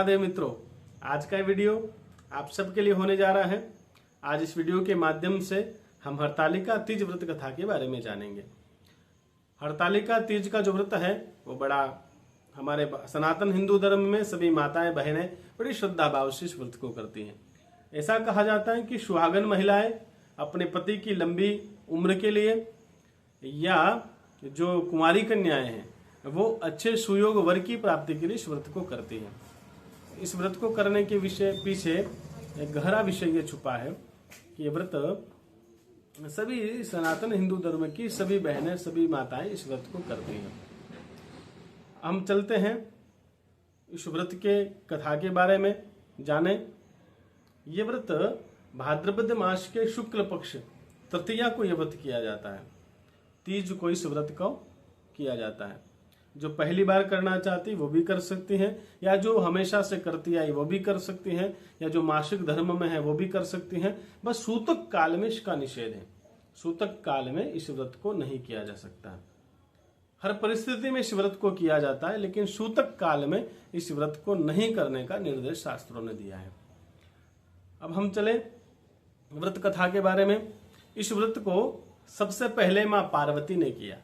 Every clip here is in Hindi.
महादेव मित्रों, आज का वीडियो आप सबके लिए होने जा रहा है। आज इस वीडियो के माध्यम से हम हरतालिका तीज व्रत कथा के बारे में जानेंगे। हरतालिका तीज का जो व्रत है वो बड़ा हमारे सनातन हिंदू धर्म में सभी माताएं बहनें बड़ी श्रद्धा भाव से इस व्रत को करती हैं। ऐसा कहा जाता है कि सुहागन महिलाएं अपने पति की लंबी उम्र के लिए या जो कुंवारी कन्याएं हैं वो अच्छे सुयोग वर की प्राप्ति के लिए इस व्रत को करती हैं। इस व्रत को करने के पीछे एक गहरा विषय ये छुपा है कि ये व्रत सभी सनातन हिंदू धर्म की सभी बहनें सभी माताएं इस व्रत को करती हैं। हम चलते हैं इस व्रत के कथा के बारे में जाने। ये व्रत भाद्रपद मास के शुक्ल पक्ष तृतीया को यह व्रत किया जाता है। तीज को इस व्रत को किया जाता है। जो पहली बार करना चाहती वो भी कर सकती हैं, या जो हमेशा से करती आई वो भी कर सकती हैं, या जो मासिक धर्म में है वो भी कर सकती हैं। बस सूतक काल में इसका निषेध है। सूतक काल में इस व्रत को नहीं किया जा सकता। हर परिस्थिति में इस व्रत को किया जाता है, लेकिन सूतक काल में इस व्रत को नहीं करने का निर्देश शास्त्रों ने दिया है। अब हम चले व्रत कथा के बारे में। इस व्रत को सबसे पहले मां पार्वती ने किया।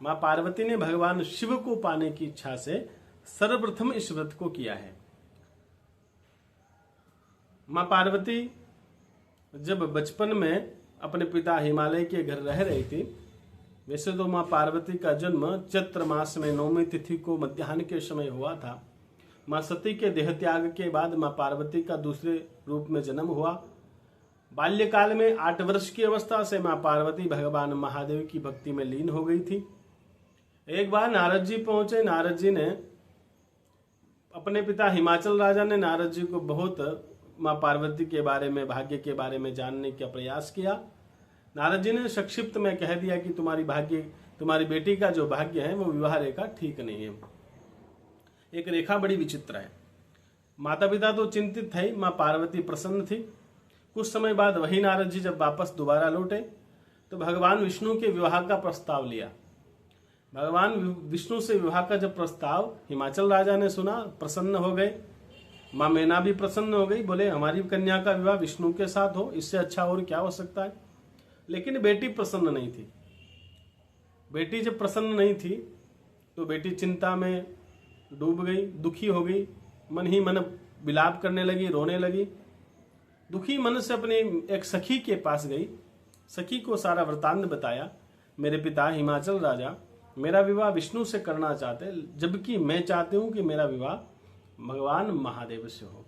मां पार्वती ने भगवान शिव को पाने की इच्छा से सर्वप्रथम इस व्रत को किया है। मां पार्वती जब बचपन में अपने पिता हिमालय के घर रह रही थी, वैसे तो मां पार्वती का जन्म चैत्र मास में 9वीं तिथि को मध्याह्न के समय हुआ था। मां सती के देह त्याग के बाद मां पार्वती का दूसरे रूप में जन्म हुआ। बाल्यकाल में 8 वर्ष की अवस्था से मां पार्वती भगवान महादेव की भक्ति में लीन हो गई थी। एक बार नारद जी पहुंचे। नारद जी ने अपने पिता हिमाचल राजा ने नारद जी को बहुत मां पार्वती के बारे में भाग्य के बारे में जानने का प्रयास किया। नारद जी ने संक्षिप्त में कह दिया कि तुम्हारी बेटी का जो भाग्य है वो विवाह रेखा ठीक नहीं है। एक रेखा बड़ी विचित्र है। माता पिता तो चिंतित थे, मां पार्वती प्रसन्न थी। कुछ समय बाद वही नारद जी जब वापस दोबारा लौटे तो भगवान विष्णु के विवाह का प्रस्ताव लिया। भगवान विष्णु से विवाह का जब प्रस्ताव हिमाचल राजा ने सुना, प्रसन्न हो गए। मां मैना भी प्रसन्न हो गई, बोले हमारी कन्या का विवाह विष्णु के साथ हो, इससे अच्छा और क्या हो सकता है। लेकिन बेटी प्रसन्न नहीं थी। बेटी जब प्रसन्न नहीं थी तो बेटी चिंता में डूब गई, दुखी हो गई, मन ही मन विलाप करने लगी, रोने लगी। दुखी मन से अपनी एक सखी के पास गई। सखी को सारा वृतांत बताया। मेरे पिता हिमाचल राजा मेरा विवाह विष्णु से करना चाहते, जबकि मैं चाहती हूं कि मेरा विवाह भगवान महादेव से हो।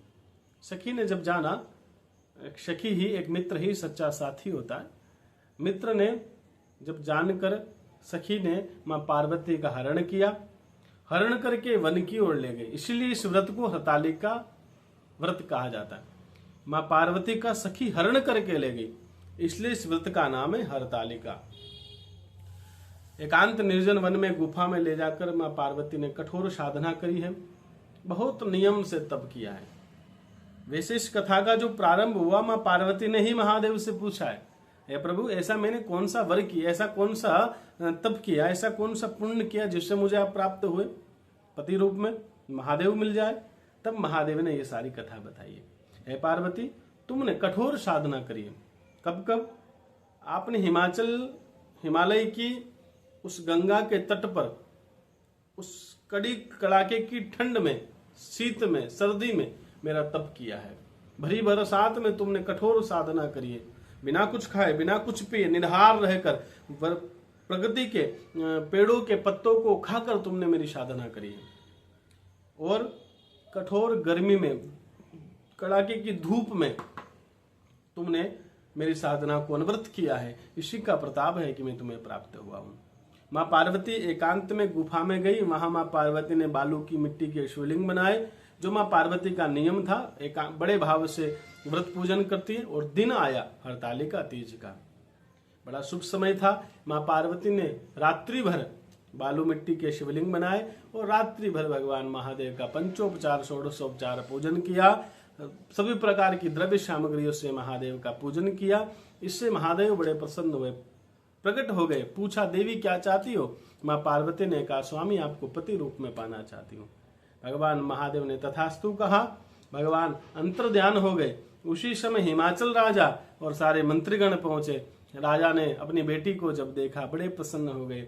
सखी ने जब जाना, एक सखी ही एक मित्र ही सच्चा साथी होता है। मित्र ने जब जानकर सखी ने मां पार्वती का हरण किया। हरण करके वन की ओर ले गई। इसलिए इस व्रत को हरतालिका व्रत कहा जाता है। मां पार्वती का सखी हरण करके ले गई, इसलिए इस व्रत का नाम है हरतालिका। एकांत निर्जन वन में गुफा में ले जाकर मां पार्वती ने कठोर साधना करी है, बहुत नियम से तप किया है। वैसे इस कथा का जो प्रारंभ हुआ, मां पार्वती ने ही महादेव से पूछा है, हे प्रभु ऐसा मैंने कौन सा वर किया, ऐसा कौन सा तप किया, ऐसा कौन सा पुण्य किया जिससे मुझे आप प्राप्त हुए, पति रूप में महादेव मिल जाए। तब महादेव ने ये सारी कथा बताई है। हे पार्वती तुमने कठोर साधना करी है। कब कब आपने हिमालय की उस गंगा के तट पर उस कड़ी कड़ाके की ठंड में, शीत में, सर्दी में मेरा तप किया है। भरी बरसात में तुमने कठोर साधना करी है। बिना कुछ खाए बिना कुछ पिए निराहार रहकर प्रकृति के पेड़ों के पत्तों को खाकर तुमने मेरी साधना करी है। और कठोर गर्मी में, कड़ाके की धूप में तुमने मेरी साधना को अनवरत किया है। इसी का प्रताप है कि मैं तुम्हें प्राप्त हुआ हूं। मां पार्वती एकांत में गुफा में गई। वहां मां पार्वती ने बालू की मिट्टी के शिवलिंग बनाए, जो मां पार्वती का नियम था। एक बड़े भाव से व्रत पूजन करती है। और दिन आया हरतालिका तीज का, बड़ा शुभ समय था। मां पार्वती ने रात्रि भर बालू मिट्टी के शिवलिंग बनाए और रात्रि भर भगवान महादेव का पंचोपचार षोडशोपचार पूजन किया। सभी प्रकार की द्रव्य सामग्रियों से महादेव का पूजन किया। इससे महादेव बड़े प्रसन्न हुए, प्रकट हो गए। पूछा देवी क्या चाहती हो। मां पार्वती ने कहा स्वामी आपको पति रूप में पाना चाहती हूँ। भगवान महादेव ने तथास्तु कहा। भगवान अंतर्ध्यान हो गए। उसी समय हिमाचल राजा और सारे मंत्रीगण पहुंचे। राजा ने अपनी बेटी को जब देखा बड़े प्रसन्न हो गए।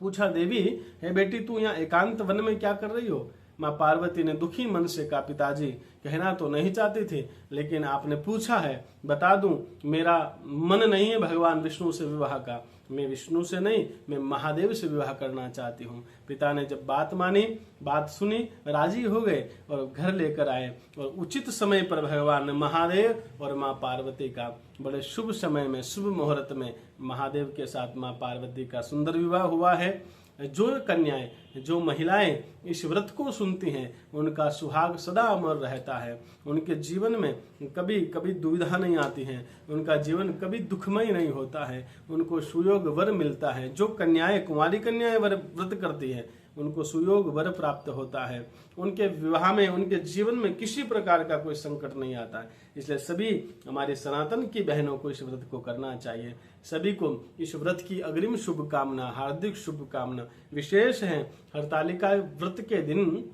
पूछा, देवी हे बेटी, तू यहाँ एकांत वन में क्या कर रही हो? माँ पार्वती ने दुखी मन से कहा, पिताजी कहना तो नहीं चाहती थी, लेकिन आपने पूछा है, बता दूं, मेरा मन नहीं है भगवान विष्णु से विवाह का। मैं विष्णु से नहीं, मैं महादेव से विवाह करना चाहती हूँ। पिता ने जब बात मानी, बात सुनी, राजी हो गए और घर लेकर आए। और उचित समय पर भगवान महादेव और माँ पार्वती का बड़े शुभ समय में, शुभ मुहूर्त में महादेव के साथ माँ पार्वती का सुंदर विवाह हुआ है। जो कन्याएं, जो महिलाएं इस व्रत को सुनती हैं, उनका सुहाग सदा अमर रहता है। उनके जीवन में कभी कभी दुविधा नहीं आती है, उनका जीवन कभी दुखमय नहीं होता है, उनको सुयोग वर मिलता है। जो कन्याएं, कुंवारी कन्याएं व्रत करती हैं, उनको सुयोग वर प्राप्त होता है। उनके विवाह में, उनके जीवन में किसी प्रकार का कोई संकट नहीं आता है। इसलिए सभी हमारे सनातन की बहनों को इस व्रत को करना चाहिए। सभी को इस व्रत की अग्रिम शुभकामना, हार्दिक शुभकामना। विशेष है हरतालिका व्रत के दिन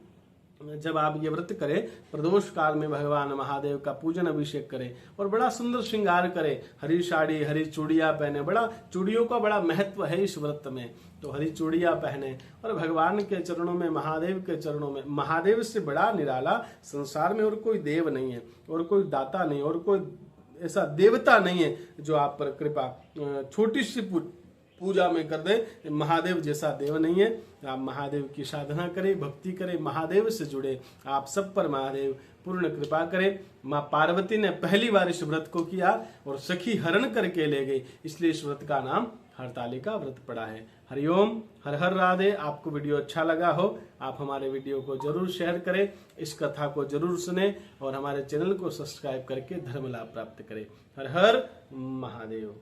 जब आप ये व्रत करें, प्रदोष काल में भगवान महादेव का पूजन अभिषेक करें और बड़ा सुंदर श्रृंगार करें। हरी साड़ी, हरी चूड़ियां पहने। बड़ा चूड़ियों का बड़ा महत्व है इस व्रत में, तो हरी चूड़ियां पहने और भगवान के चरणों में, महादेव के चरणों में। महादेव से बड़ा निराला संसार में और कोई देव नहीं है, और कोई दाता नहीं, और कोई ऐसा देवता नहीं है जो आप पर कृपा छोटी सी पूजा में कर दे। महादेव जैसा देव नहीं है। आप महादेव की साधना करें, भक्ति करें, महादेव से जुड़े। आप सब पर महादेव पूर्ण कृपा करें। माँ पार्वती ने पहली बार इस व्रत को किया और सखी हरण करके ले गई, इसलिए इस व्रत का नाम हरतालिका व्रत पड़ा है। हरिओम, हर हर राधे। आपको वीडियो अच्छा लगा हो, आप हमारे वीडियो को जरूर शेयर करें, इस कथा को जरूर सुने और हमारे चैनल को सब्सक्राइब करके धर्म लाभ प्राप्त करें। हर हर महादेव।